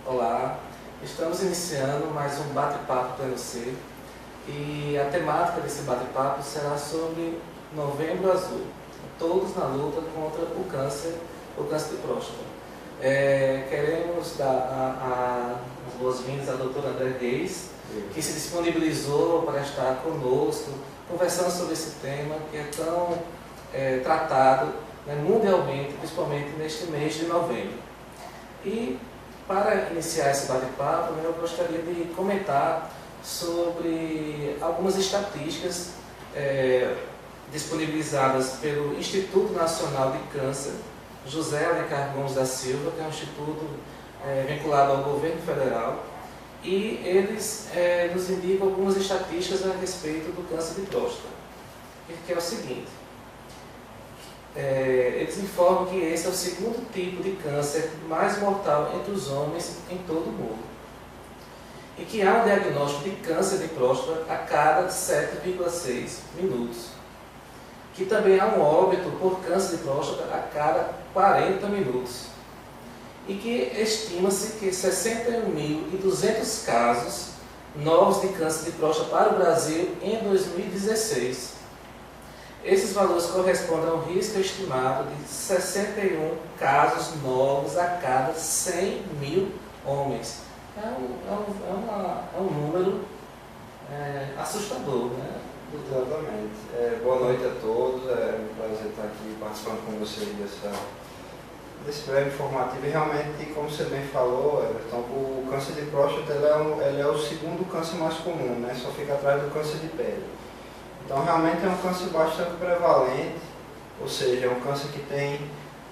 Olá, estamos iniciando mais um bate-papo do NC e a temática desse bate-papo será sobre Novembro Azul, todos na luta contra o câncer de próstata. Queremos dar as boas-vindas à doutora André Reis, que se disponibilizou para estar conosco, conversando sobre esse tema que é tão tratado mundialmente, principalmente neste mês de novembro. E para iniciar esse bate-papo, eu gostaria de comentar sobre algumas estatísticas disponibilizadas pelo Instituto Nacional de Câncer, José Alencar Gomes da Silva, que é um instituto vinculado ao governo federal, e eles nos indicam algumas estatísticas a respeito do câncer de próstata, que é o seguinte. Eles informam que esse é o segundo tipo de câncer mais mortal entre os homens em todo o mundo. E que há um diagnóstico de câncer de próstata a cada 7,6 minutos. Que também há um óbito por câncer de próstata a cada 40 minutos. E que estima-se que 61.200 casos novos de câncer de próstata para o Brasil em 2016. Esses valores correspondem a um risco estimado de 61 casos novos a cada 100 mil homens. É um número assustador, né? Exatamente. Boa noite a todos. É um prazer estar aqui participando com vocês desse breve informativo. E realmente, como você bem falou, Everton, o câncer de próstata ele é o segundo câncer mais comum, né? Só fica atrás do câncer de pele. Então, realmente é um câncer bastante prevalente, ou seja, é um câncer que tem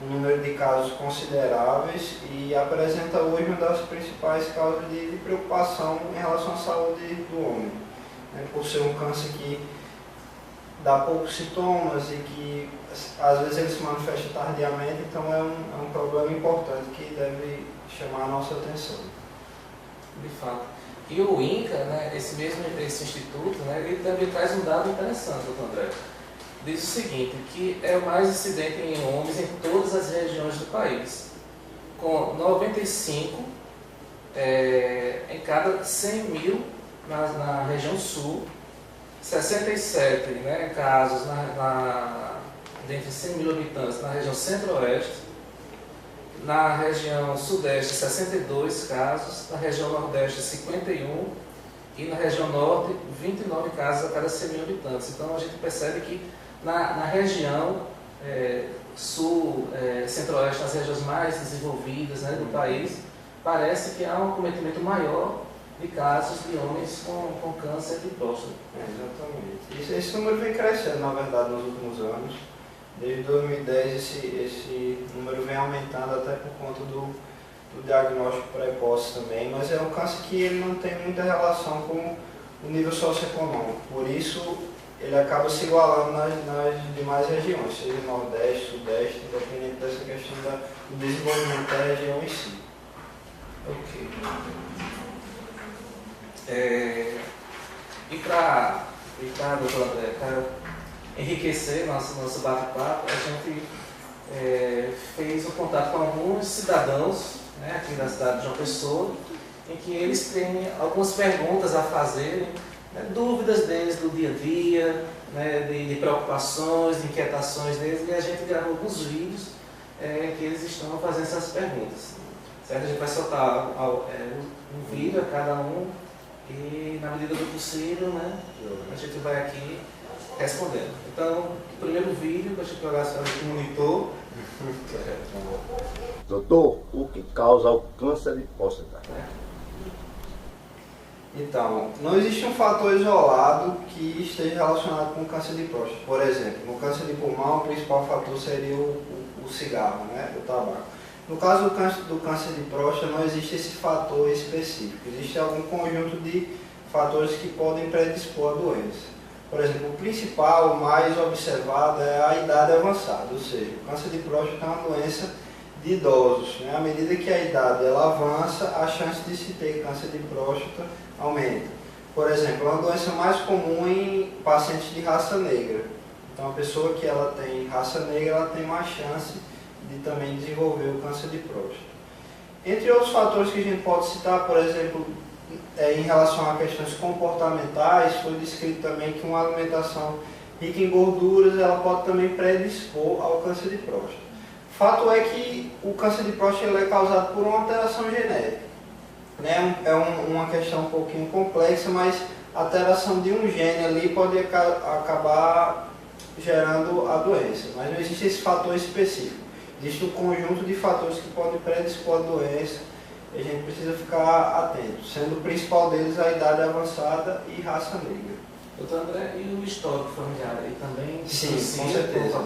um número de casos consideráveis e apresenta hoje uma das principais causas de preocupação em relação à saúde do homem. Né? Por ser um câncer que dá poucos sintomas e que às vezes ele se manifesta tardiamente, então é um problema importante que deve chamar a nossa atenção. De fato. E o INCA, né, esse instituto, né, ele também traz um dado interessante, doutor André. Diz o seguinte, que é o mais incidente em homens em todas as regiões do país, com 95 em cada 100 mil na região sul, 67 casos dentre 100 mil habitantes na região centro-oeste, na região sudeste 62 casos, na região nordeste 51 e na região norte 29 casos a cada 100 mil habitantes. Então a gente percebe que na região sul, centro-oeste, nas regiões mais desenvolvidas do país, parece que há um acometimento maior de casos de homens com câncer de próstata. Exatamente. Esse número vem crescendo, na verdade, nos últimos anos. Desde 2010 esse número vem aumentando até por conta do diagnóstico precoce também, mas é um câncer que ele não tem muita relação com o nível socioeconômico, por isso ele acaba se igualando nas demais regiões, seja Nordeste, Sudeste, independente dessa questão do desenvolvimento da região em si. Ok. E para doutor André, enriquecer nosso bate-papo, a gente fez um contato com alguns cidadãos aqui da cidade de João Pessoa, em que eles têm algumas perguntas a fazerem, dúvidas deles do dia a dia, de preocupações, de inquietações deles, e a gente gravou alguns vídeos que eles estão fazendo essas perguntas. Certo? A gente vai soltar um vídeo a cada um e, na medida do possível, a gente vai aqui respondendo. Então, o primeiro vídeo, deixa eu olhar aqui no monitor. Doutor, o que causa o câncer de próstata? Então, não existe um fator isolado que esteja relacionado com o câncer de próstata. Por exemplo, no câncer de pulmão, o principal fator seria o cigarro, o tabaco. No caso do câncer de próstata, não existe esse fator específico. Existe algum conjunto de fatores que podem predispor a doença. Por exemplo, o principal, o mais observado é a idade avançada, ou seja, o câncer de próstata é uma doença de idosos. À medida que a idade avança, a chance de se ter câncer de próstata aumenta. Por exemplo, é uma doença mais comum em pacientes de raça negra. Então, a pessoa que ela tem raça negra, ela tem mais chance de também desenvolver o câncer de próstata. Entre outros fatores que a gente pode citar, por exemplo, em relação a questões comportamentais, foi descrito também que uma alimentação rica em gorduras, ela pode também predispor ao câncer de próstata. Fato é que o câncer de próstata ele é causado por uma alteração genética. Né? É uma questão um pouquinho complexa, mas a alteração de um gene ali pode acabar gerando a doença. Mas não existe esse fator específico. Existe um conjunto de fatores que podem predispor a doença e a gente precisa ficar atento, sendo o principal deles a idade avançada e raça negra. Doutor André, e o histórico familiar aí também? Sim, com certeza.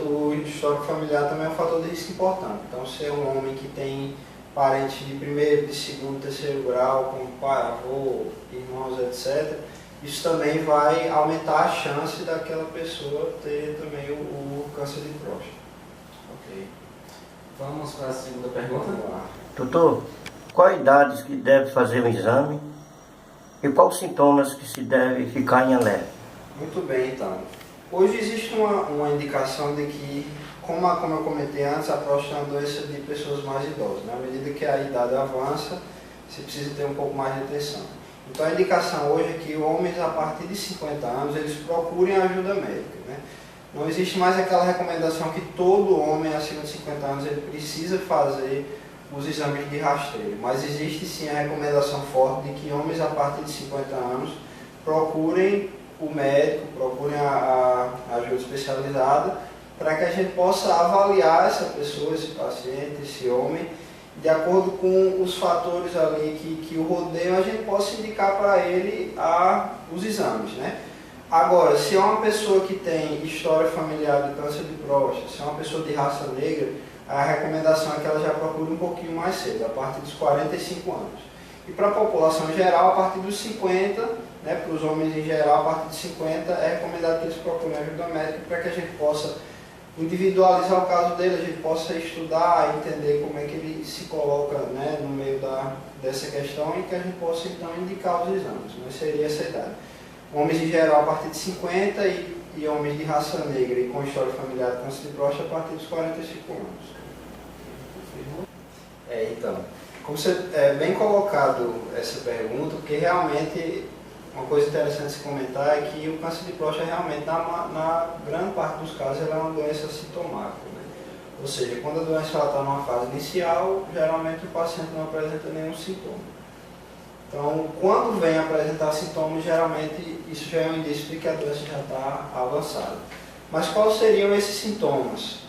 O histórico familiar também é um fator de risco importante. Então, se é um homem que tem parentes de primeiro, de segundo, terceiro grau, como pai, avô, irmãos, etc., isso também vai aumentar a chance daquela pessoa ter também o câncer de próstata. Ok. Vamos para a segunda pergunta. Vamos lá. Doutor, qual a idade que deve fazer o exame e quais os sintomas que se deve ficar em alerta? Muito bem, então. Hoje existe uma indicação de que, como eu comentei antes, a próstata é uma doença de pessoas mais idosas. Né? À medida que a idade avança, você precisa ter um pouco mais de atenção. Então a indicação hoje é que homens a partir de 50 anos, eles procurem ajuda médica. Né? Não existe mais aquela recomendação que todo homem acima de 50 anos ele precisa fazer os exames de rastreio, mas existe sim a recomendação forte de que homens a partir de 50 anos procurem o médico, procurem a ajuda especializada para que a gente possa avaliar essa pessoa, esse paciente, esse homem, de acordo com os fatores ali que o rodeiam, a gente possa indicar para ele os exames, né? Agora, se é uma pessoa que tem história familiar de câncer de próstata, se é uma pessoa de raça negra, a recomendação é que ela já procure um pouquinho mais cedo, a partir dos 45 anos. E para a população geral, a partir dos 50, né, para os homens em geral, a partir de 50, é recomendado que eles procurem ajuda médica para que a gente possa individualizar o caso dele, a gente possa estudar, entender como é que ele se coloca, né, no meio dessa questão e que a gente possa então indicar os exames. Mas seria essa idade. Homens em geral a partir de 50 e homens de raça negra e com história familiar de câncer de próstata a partir dos 45 anos. Então, como você bem colocado essa pergunta, porque realmente uma coisa interessante de se comentar é que o câncer de próstata realmente, na grande parte dos casos, ela é uma doença sintomática. Né? Ou seja, quando a doença está numa fase inicial, geralmente o paciente não apresenta nenhum sintoma. Então, quando vem apresentar sintomas, geralmente isso já é um indício de que a doença já está avançada. Mas quais seriam esses sintomas?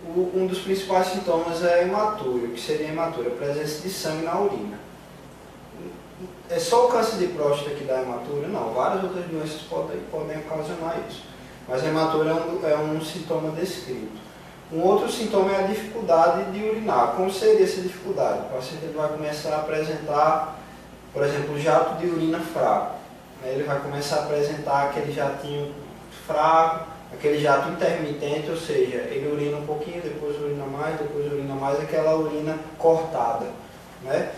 Um dos principais sintomas é a hematúria. O que seria a hematúria? A presença de sangue na urina. É só o câncer de próstata que dá hematúria? Não, várias outras doenças podem ocasionar isso. Mas a hematúria é um sintoma descrito. Um outro sintoma é a dificuldade de urinar. Como seria essa dificuldade? O paciente vai começar a apresentar, por exemplo, jato de urina fraco. Ele vai começar a apresentar aquele jatinho fraco, aquele jato intermitente, ou seja, ele urina um pouquinho, depois urina mais, aquela urina cortada. Né?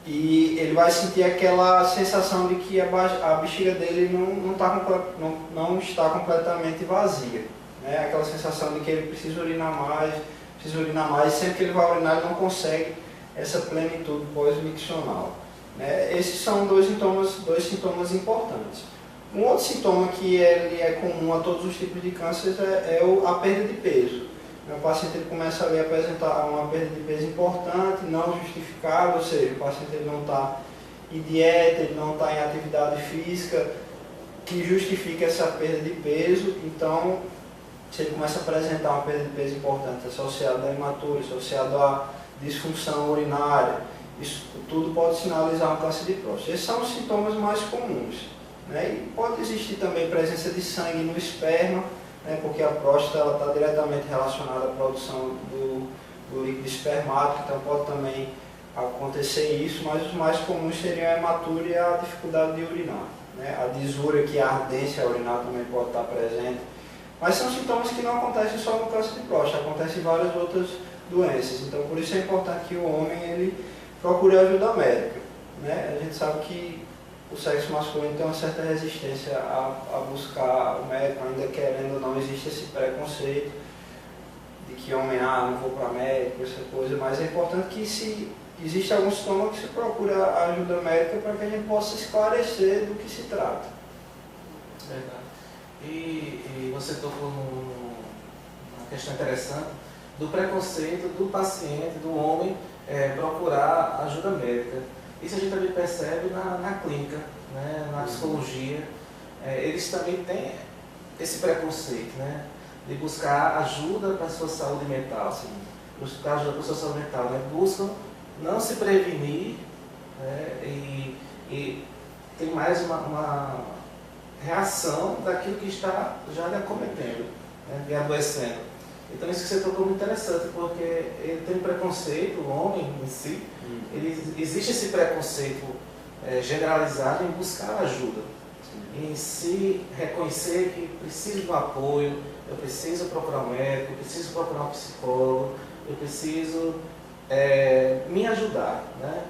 E ele vai sentir aquela sensação de que a bexiga dele não está completamente vazia. Né? Aquela sensação de que ele precisa urinar mais, e sempre que ele vai urinar ele não consegue essa plenitude pós-miccional. Né? Esses são dois sintomas importantes. Um outro sintoma que ele é comum a todos os tipos de cânceres é a perda de peso. O paciente ele começa ali a apresentar uma perda de peso importante, não justificável, ou seja, o paciente ele não está em dieta, ele não está em atividade física que justifique essa perda de peso. Então, se ele começa a apresentar uma perda de peso importante associada à hematúria, associada à disfunção urinária, isso tudo pode sinalizar um câncer de próstata. Esses são os sintomas mais comuns. Né? E pode existir também presença de sangue no esperma, né? Porque a próstata está diretamente relacionada à produção do líquido espermático, então pode também acontecer isso, mas os mais comuns seriam a hematúria e a dificuldade de urinar. Né? A disúria, que é a ardência urinar, também pode estar presente. Mas são sintomas que não acontecem só no câncer de próstata, acontecem em várias outras doenças. Então por isso é importante que o homem ele procure ajuda médica. Né? A gente sabe que o sexo masculino tem uma certa resistência a buscar o médico, ainda querendo ou não, existe esse preconceito. de que homem, não vou para médico, essa coisa, mas é importante que se existe algum sintoma que se procura ajuda médica para que a gente possa esclarecer do que se trata. Verdade. E você tocou numa questão interessante do preconceito do paciente, do homem, procurar ajuda médica. Isso a gente também percebe na clínica, né, na psicologia. Eles também têm esse preconceito, né, de buscar ajuda para a sua saúde mental. Assim, buscar ajuda para a sua saúde mental. Né, buscam não se prevenir, né, e tem mais uma reação daquilo que está já lhe acometendo, né, lhe adoecendo. Então isso que você tocou muito interessante, porque ele tem um preconceito, o homem em si, existe esse preconceito generalizado em buscar ajuda, em se reconhecer que preciso de um apoio, eu preciso procurar um médico, eu preciso procurar um psicólogo, eu preciso me ajudar, né,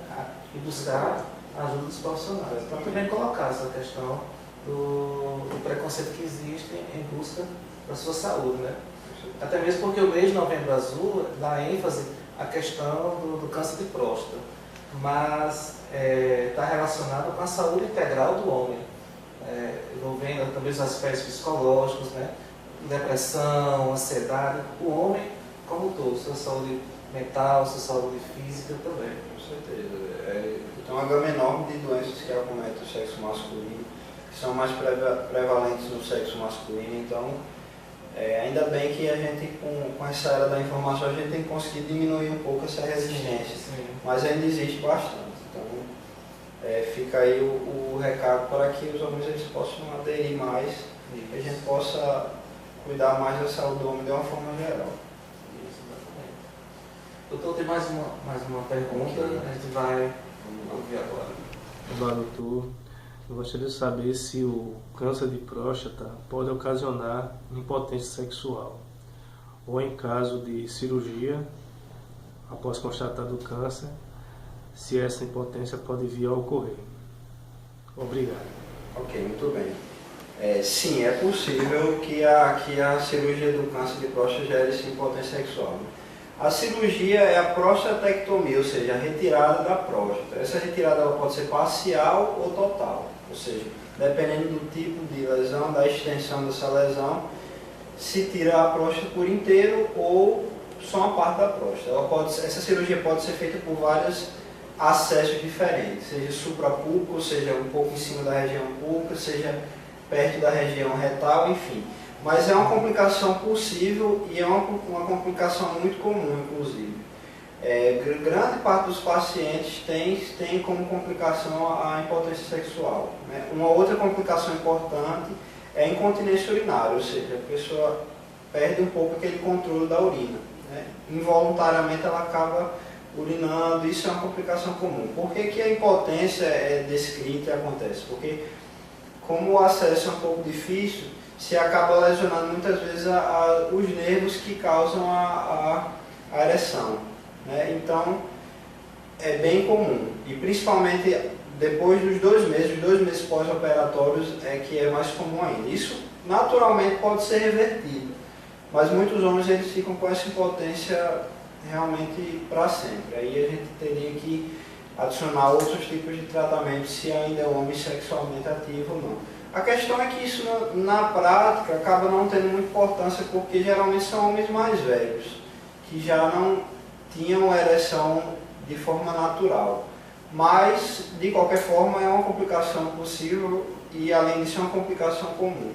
e buscar a ajuda dos profissionais. Então também colocar essa questão do preconceito que existe em busca da sua saúde, né? Até mesmo porque o mês de Novembro Azul dá ênfase à questão do câncer de próstata, mas está relacionado com a saúde integral do homem, envolvendo também os aspectos psicológicos, né? Depressão, ansiedade, o homem como um todo, sua saúde mental, sua saúde física também. Com certeza. Tem uma gama enorme de doenças que acometem o sexo masculino, que são mais prevalentes no sexo masculino, então ainda bem que a gente, com essa era da informação, a gente tem conseguido diminuir um pouco essa resistência, sim. Mas ainda existe bastante. Então, fica aí o recado para que os homens eles possam aderir mais e que a gente possa cuidar mais da saúde do homem de uma forma geral. Isso, exatamente. Doutor, tem mais uma pergunta, a gente vai ouvir agora. Olá, doutor. Eu gostaria de saber se o câncer de próstata pode ocasionar impotência sexual ou, em caso de cirurgia, após constatado o câncer, se essa impotência pode vir a ocorrer. Obrigado. Ok, muito bem. Sim, é possível que a cirurgia do câncer de próstata gere essa impotência sexual. Né? A cirurgia é a prostatectomia, ou seja, a retirada da próstata. Essa retirada ela pode ser parcial ou total, ou seja, dependendo do tipo de lesão, da extensão dessa lesão, se tira a próstata por inteiro ou só uma parte da próstata. Essa cirurgia pode ser feita por vários acessos diferentes, seja suprapúbico, seja um pouco em cima da região pública, seja perto da região retal, enfim. Mas é uma complicação possível e é uma complicação muito comum, inclusive. Grande parte dos pacientes tem como complicação a impotência sexual. Né? Uma outra complicação importante é a incontinência urinária, ou seja, a pessoa perde um pouco aquele controle da urina. Né? Involuntariamente ela acaba urinando, isso é uma complicação comum. Por que a impotência é descrita e acontece? Porque como o acesso é um pouco difícil, se acaba lesionando muitas vezes os nervos que causam a ereção. Né? Então, é bem comum. E principalmente depois dos 2 meses, os 2 meses pós-operatórios é que é mais comum ainda. Isso naturalmente pode ser revertido, mas muitos homens eles ficam com essa impotência realmente para sempre. Aí a gente teria que adicionar outros tipos de tratamento se ainda é um homem sexualmente ativo ou não. A questão é que isso na prática acaba não tendo muita importância porque geralmente são homens mais velhos, que já não tinham ereção de forma natural. Mas, de qualquer forma, é uma complicação possível e, além disso, é uma complicação comum.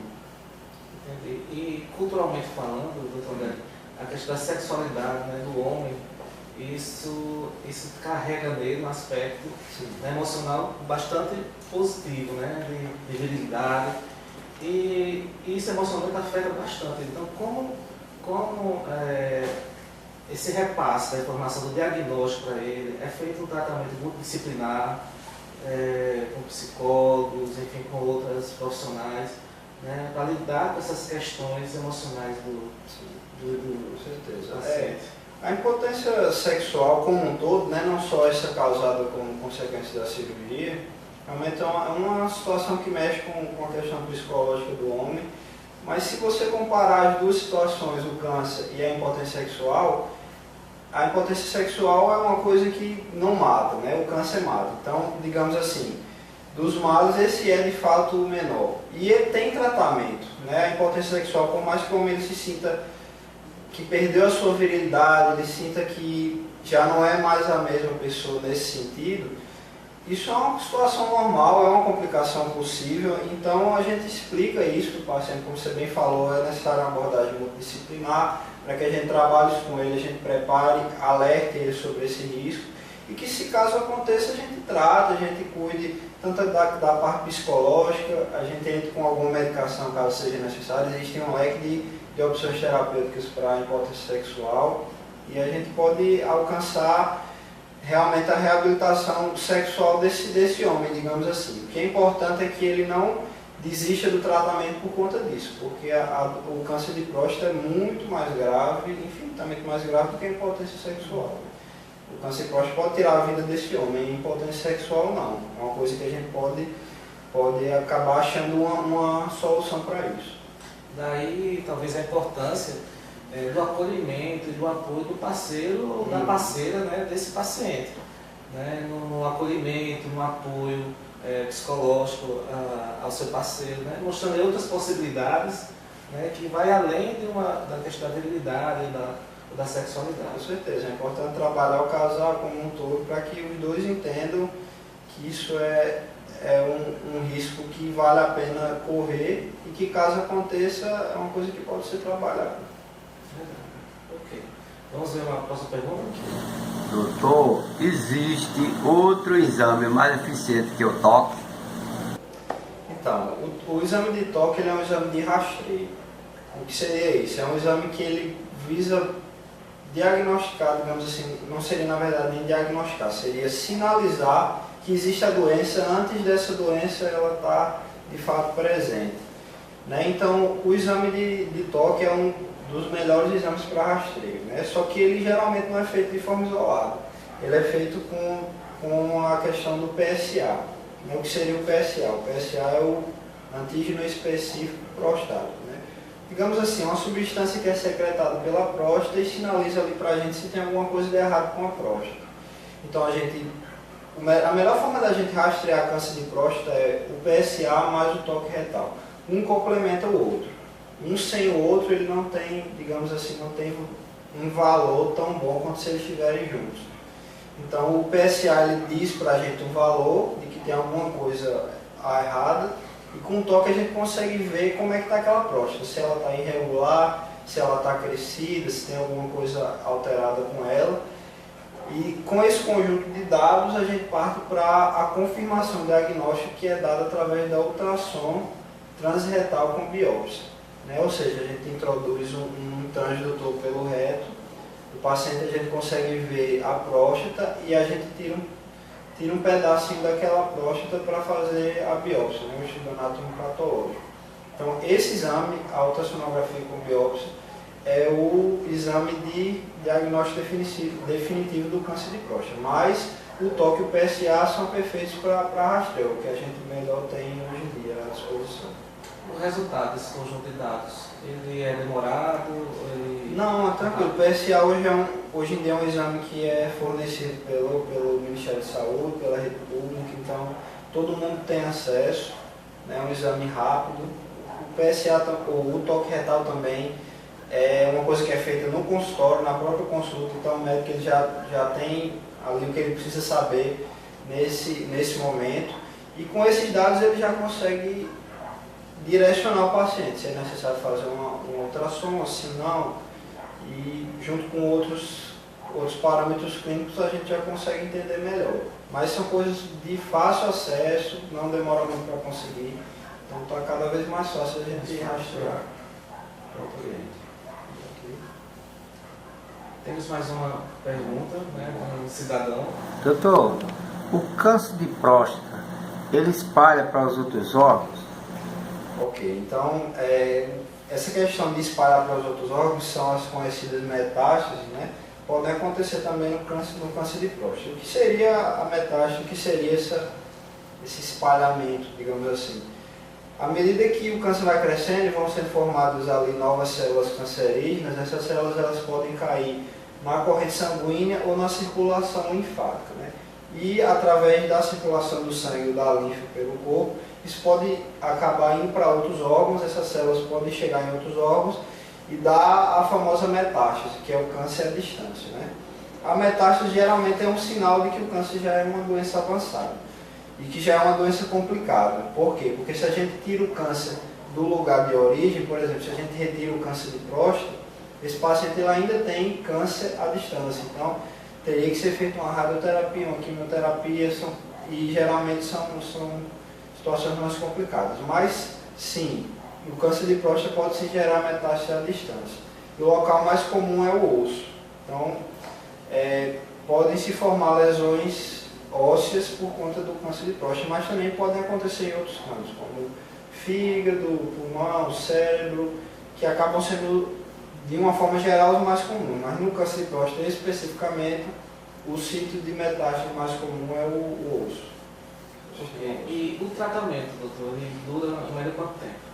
Entendi. E, culturalmente falando, doutor André, a questão da sexualidade, né, do homem, isso carrega nele um aspecto, né, emocional bastante positivo, né, de virilidade, e isso emocionalmente afeta bastante. Então, como esse repasse da informação do diagnóstico para ele é feito um tratamento multidisciplinar, com psicólogos, enfim, com outras profissionais, né, para lidar com essas questões emocionais do paciente. A impotência sexual como um todo, né, não só essa causada como consequência da cirurgia, realmente é uma situação que mexe com a questão psicológica do homem, Mas se você comparar as duas situações, o câncer e a impotência sexual é uma coisa que não mata, né? O câncer mata. Então, digamos assim, dos males, esse é de fato o menor. E ele tem tratamento, né? A impotência sexual, por mais que o homem ele se sinta que perdeu a sua virilidade, ele sinta que já não é mais a mesma pessoa nesse sentido, isso é uma situação normal, é uma complicação possível, então a gente explica isso para o paciente, como você bem falou, é necessária uma abordagem multidisciplinar, para que a gente trabalhe isso com ele, a gente prepare, alerte ele sobre esse risco, e que se caso aconteça a gente trata, a gente cuide tanto da parte psicológica, a gente entra com alguma medicação caso seja necessário, existe um leque de opções terapêuticas para a impotência sexual, e a gente pode alcançar realmente a reabilitação sexual desse homem, digamos assim. O que é importante é que ele não desista do tratamento por conta disso, porque o câncer de próstata é muito mais grave, infinitamente mais grave do que a impotência sexual. O câncer de próstata pode tirar a vida desse homem, a impotência sexual não. É uma coisa que a gente pode acabar achando uma solução para isso. Daí, talvez a importância do acolhimento e do apoio do parceiro ou da parceira, né, desse paciente. Né, no acolhimento, no apoio psicológico ao seu parceiro, né, mostrando outras possibilidades, né, que vai além da questão da virilidade ou da sexualidade. Com certeza, é importante trabalhar o casal como um todo para que os dois entendam que isso é um risco que vale a pena correr e que caso aconteça é uma coisa que pode ser trabalhada. Ok. Vamos ver uma próxima pergunta? Doutor, existe outro exame mais eficiente que o toque? Então, o exame de toque ele é um exame de rastreio. O que seria isso? É um exame que ele visa diagnosticar, digamos assim, não seria na verdade nem diagnosticar, seria sinalizar que existe a doença antes dessa doença ela estar de fato presente. Né? Então, o exame de toque é um dos melhores exames para rastreio, né? Só que ele geralmente não é feito de forma isolada, ele é feito com a questão do PSA. Né? O que seria o PSA? O PSA é o antígeno específico prostático. Né? Digamos assim, uma substância que é secretada pela próstata e sinaliza ali para a gente se tem alguma coisa de errado com a próstata. Então, a melhor forma da gente rastrear câncer de próstata é o PSA mais o toque retal. Um complementa o outro. Um sem o outro, ele não tem, digamos assim, não tem um valor tão bom quanto se eles estiverem juntos. Então, o PSA ele diz para a gente um valor de que tem alguma coisa errada e com o toque a gente consegue ver como é que está aquela próstata. Se ela está irregular, se ela está crescida, se tem alguma coisa alterada com ela. E com esse conjunto de dados a gente parte para a confirmação diagnóstica que é dada através da ultrassom transretal com biópsia. Né? Ou seja, a gente introduz um transdutor pelo reto, o paciente a gente consegue ver a próstata e a gente tira um pedacinho daquela próstata para fazer a biópsia, né? O estudo anatômico patológico. Então esse exame, a ultrassonografia com biópsia, é o exame de diagnóstico definitivo do câncer de próstata, mas o toque e o PSA são perfeitos para rastreio, o que a gente melhor tem hoje em dia à disposição. O resultado desse conjunto de dados, ele é demorado? Não, é tranquilo. O PSA hoje em dia é um exame que é fornecido pelo Ministério da Saúde, pela República, então todo mundo tem acesso, né? É um exame rápido. O PSA, o toque retal também, é uma coisa que é feita no consultório, na própria consulta, então o médico ele já tem ali o que ele precisa saber nesse momento, e com esses dados ele já consegue direcionar o paciente, se é necessário fazer uma ultrassom, se não, e junto com outros parâmetros clínicos a gente já consegue entender melhor. Mas são coisas de fácil acesso, não demora muito para conseguir, então está cada vez mais fácil a gente rastrear para o cliente. Temos mais uma pergunta, né, um cidadão. Doutor, o câncer de próstata, ele espalha para os outros órgãos? Ok, então essa questão de espalhar para os outros órgãos são as conhecidas metástases, né? Podem acontecer também no câncer de próstata. O que seria a metástase, o que seria esse espalhamento, digamos assim? À medida que o câncer vai crescendo e vão sendo formadas ali novas células cancerígenas, essas células elas podem cair na corrente sanguínea ou na circulação linfática, né? E através da circulação do sangue ou da linfa pelo corpo, isso pode acabar indo para outros órgãos, essas células podem chegar em outros órgãos e dar a famosa metástase, que é o câncer à distância, né? A metástase geralmente é um sinal de que o câncer já é uma doença avançada e que já é uma doença complicada. Por quê? Porque se a gente tira o câncer do lugar de origem, por exemplo, se a gente retira o câncer de próstata, esse paciente ele ainda tem câncer à distância. Então, teria que ser feita uma radioterapia, uma quimioterapia, e geralmente são situações mais complicadas. Mas, sim, o câncer de próstata pode se gerar metástase à distância. E o local mais comum é o osso. Então, podem se formar lesões ósseas por conta do câncer de próstata, mas também podem acontecer em outros campos, como fígado, pulmão, cérebro, que acabam sendo, de uma forma geral, os mais comuns. Mas no câncer de próstata, especificamente, o sítio de metástase mais comum é o osso. E o tratamento, doutor, ele dura em média quanto tempo?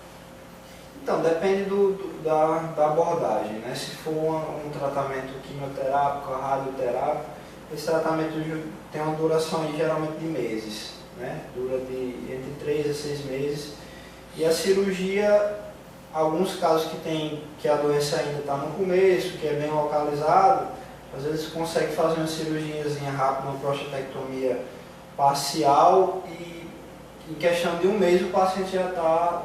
Então, depende da abordagem, né? Se for um tratamento quimioterápico, radioterápico, esse tratamento tem uma duração aí, geralmente de meses, né? Dura entre 3 a 6 meses. E a cirurgia, alguns casos que a doença ainda está no começo, que é bem localizado, às vezes consegue fazer uma cirurgiazinha rápida, uma prostatectomia parcial, e em questão de um mês o paciente já está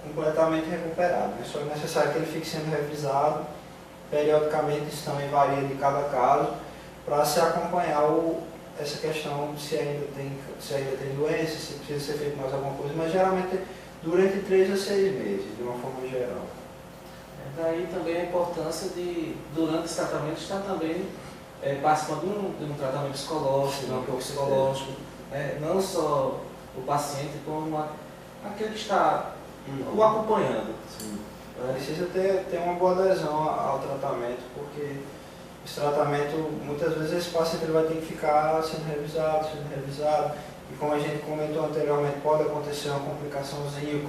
completamente recuperado, né? Só é necessário que ele fique sendo revisado periodicamente, isso também varia de cada caso, para se acompanhar essa questão se ainda tem doença, se precisa ser feito mais alguma coisa, mas geralmente dura entre 3 a 6 meses, de uma forma geral. Daí também a importância de, durante esse tratamento, estar também participando de um tratamento psicológico, de um apoio psicológico, não só o paciente, como aquele que está o acompanhando. Sim. Precisa ter uma boa adesão ao tratamento, porque esse tratamento, muitas vezes esse paciente ele vai ter que ficar sendo revisado, e como a gente comentou anteriormente, pode acontecer uma complicaçãozinha,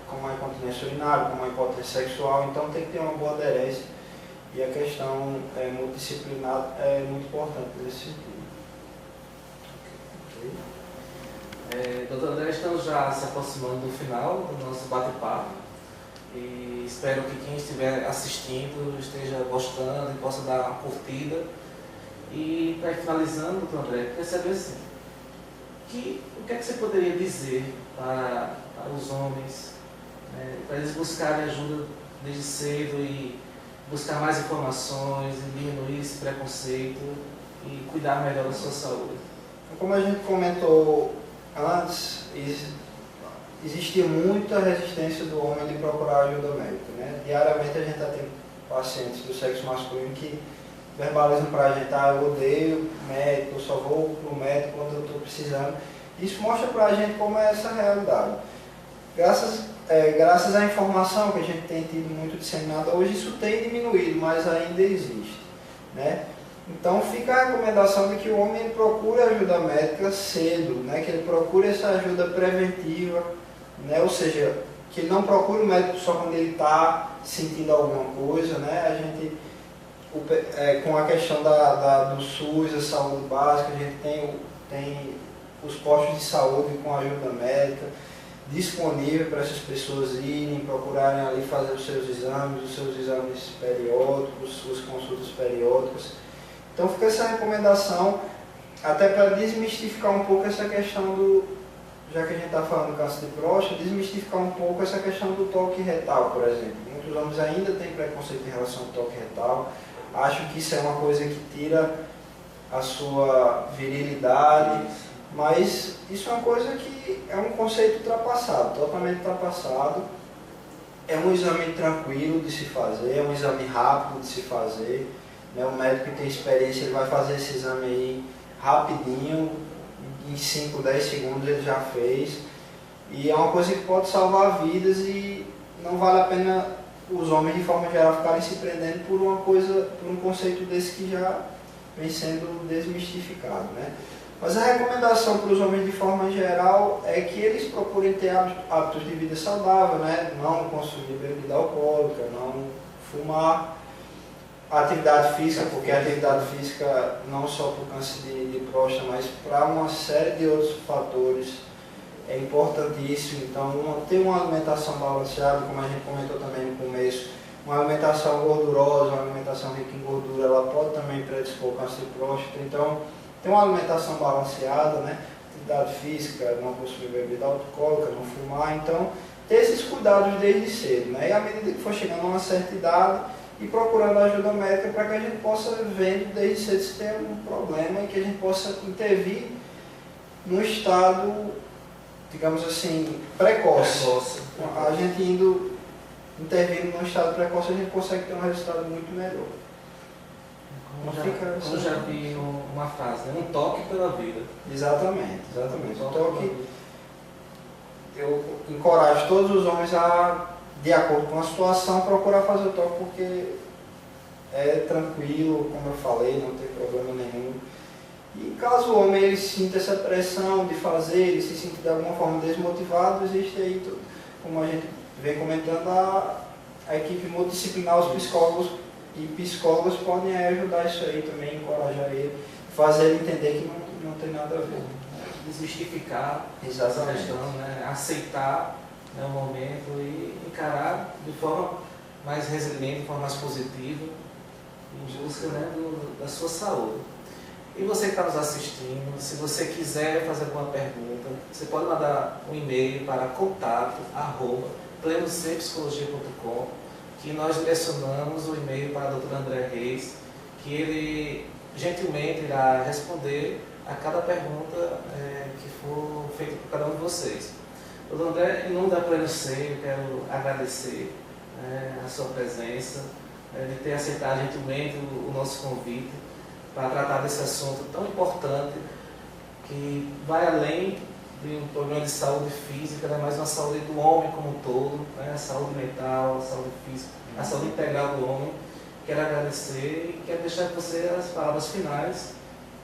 como a incontinência urinária, como a impotência sexual, então tem que ter uma boa aderência, e a questão multidisciplinar é muito importante nesse sentido. Doutor André, estamos já se aproximando do final do nosso bate-papo e espero que quem estiver assistindo esteja gostando e possa dar uma curtida. E para ir finalizando, doutor André, queria saber assim, o que é que você poderia dizer para os homens, para eles buscarem ajuda desde cedo e buscar mais informações e diminuir esse preconceito e cuidar melhor da sua saúde? Como a gente comentou antes, existia muita resistência do homem de procurar ajuda médica, né? Diariamente a gente está tendo pacientes do sexo masculino que verbalizam para a gente: eu odeio médico, eu só vou para o médico quando eu estou precisando. Isso mostra para a gente como é essa realidade. Graças à informação que a gente tem tido muito disseminada hoje, isso tem diminuído, mas ainda existe, né? Então fica a recomendação de que o homem procure ajuda médica cedo, né? Que ele procure essa ajuda preventiva, né? Ou seja, que ele não procure o médico só quando ele está sentindo alguma coisa, né? A gente, com a questão do SUS, a saúde básica, a gente tem os postos de saúde com ajuda médica disponível para essas pessoas irem, procurarem ali fazer os seus exames periódicos, suas consultas periódicas. Então fica essa recomendação, até para desmistificar um pouco essa questão já que a gente está falando do câncer de próstata, desmistificar um pouco essa questão do toque retal, por exemplo. Muitos homens ainda têm preconceito em relação ao toque retal, acham que isso é uma coisa que tira a sua virilidade, mas isso é uma coisa que é um conceito ultrapassado, totalmente ultrapassado. É um exame tranquilo de se fazer, é um exame rápido de se fazer. O médico que tem experiência, ele vai fazer esse exame aí rapidinho, em 5, 10 segundos ele já fez. E é uma coisa que pode salvar vidas e não vale a pena os homens de forma geral ficarem se prendendo por um conceito desse que já vem sendo desmistificado, né? Mas a recomendação para os homens de forma geral é que eles procurem ter hábitos de vida saudável, né? Não consumir bebida alcoólica, não fumar, atividade física, porque a atividade física não só para o câncer de próstata, mas para uma série de outros fatores é importantíssimo. Então, ter uma alimentação balanceada, como a gente comentou também no começo, uma alimentação gordurosa, uma alimentação rica em gordura, ela pode também predispor ao câncer de próstata. Então, ter uma alimentação balanceada, né? Atividade física, não consumir bebida alcoólica, não fumar. Então, ter esses cuidados desde cedo, né? E à medida que for chegando a uma certa idade, e procurando ajuda médica para que a gente possa ver desde cedo se tem algum problema e que a gente possa intervir num estado, digamos assim, precoce. A gente intervindo num estado precoce, a gente consegue ter um resultado muito melhor. Como já vi uma frase, né? Um toque pela vida. Exatamente. Um toque. Eu encorajo todos os homens a, de acordo com a situação, procurar fazer o toque, porque é tranquilo, como eu falei, não tem problema nenhum. E caso o homem ele sinta essa pressão de fazer, ele se sinta de alguma forma desmotivado, existe aí, como a gente vem comentando, a equipe multidisciplinar, os psicólogos e psicólogos podem ajudar isso aí também, encorajar ele, fazer ele entender que não tem nada a ver. Desmistificar essa Exatamente. questão, né? Aceitar, né, o momento e encarar de forma mais resiliente, de forma mais positiva, em busca, né, da sua saúde. E você que está nos assistindo, se você quiser fazer alguma pergunta, você pode mandar um e-mail para contato@plenocepsicologia.com, que nós direcionamos o e-mail para o Dr. André Reis, que ele gentilmente irá responder a cada pergunta que for feita por cada um de vocês. Dr. André, em nome da PlenoC, eu quero agradecer a sua presença, de ter aceitado gentilmente o nosso convite para tratar desse assunto tão importante, que vai além de um problema de saúde física, né, mas uma saúde do homem como um todo, né, a saúde mental, a saúde física, a saúde integral do homem. Quero agradecer e quero deixar com você as palavras finais,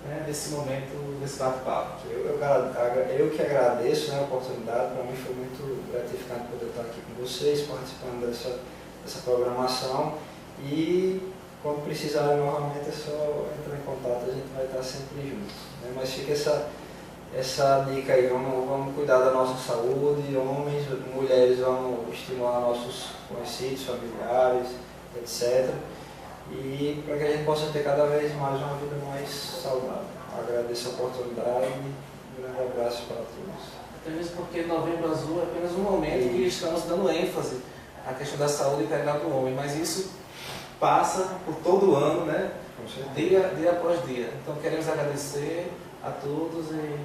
né, desse momento, desse bate-papo. Eu que agradeço, né, a oportunidade, para mim foi muito gratificante poder estar aqui com vocês, participando dessa programação, e quando precisarem novamente é só entrar em contato, a gente vai estar sempre juntos, né? Mas fica essa dica aí, vamos cuidar da nossa saúde, homens, mulheres, vamos estimular nossos conhecidos, familiares, etc. E para que a gente possa ter cada vez mais uma vida mais saudável. Agradeço a oportunidade e um grande abraço para todos. Até mesmo porque Novembro Azul é apenas um momento que estamos dando ênfase à questão da saúde integral do homem, mas isso passa por todo o ano, né? Dia após dia. Então queremos agradecer a todos e